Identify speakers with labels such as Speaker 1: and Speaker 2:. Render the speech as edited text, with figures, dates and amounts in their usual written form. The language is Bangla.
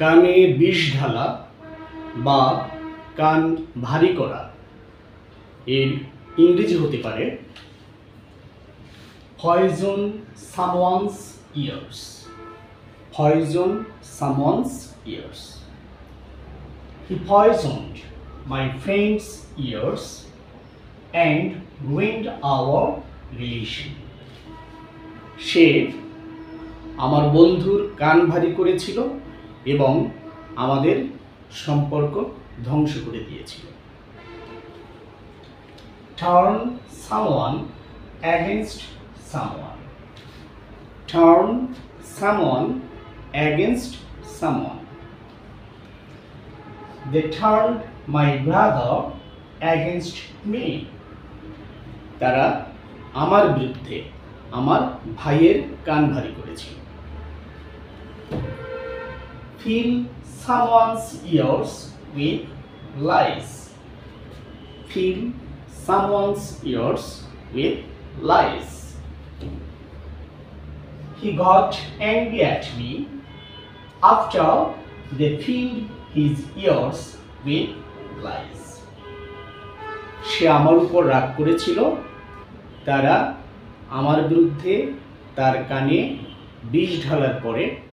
Speaker 1: কানে বিষ ঢালা বা কান ভারী করা এর ইংরেজি হতে পারে poison someone's years. Poison someone's years. He poisoned my friend's ears and ruined our relation. সে আমার বন্ধুর কান ভারী করেছিল এবং আমাদের সম্পর্ক ধ্বংস করে দিয়েছিল। Turn someone against someone. Turn someone against someone. They turned my brother against me. তারা আমার বিরুদ্ধে আমার ভাইয়ের কান ভারী করেছিল। Fill someone's ears with lies. Fill someone's ears with lies. He got angry at me after they filled his ears with lies. সে আমার উপর রাগ করেছিল, তারা আমার বিরুদ্ধে তার কানে বিষ ঢালার পরে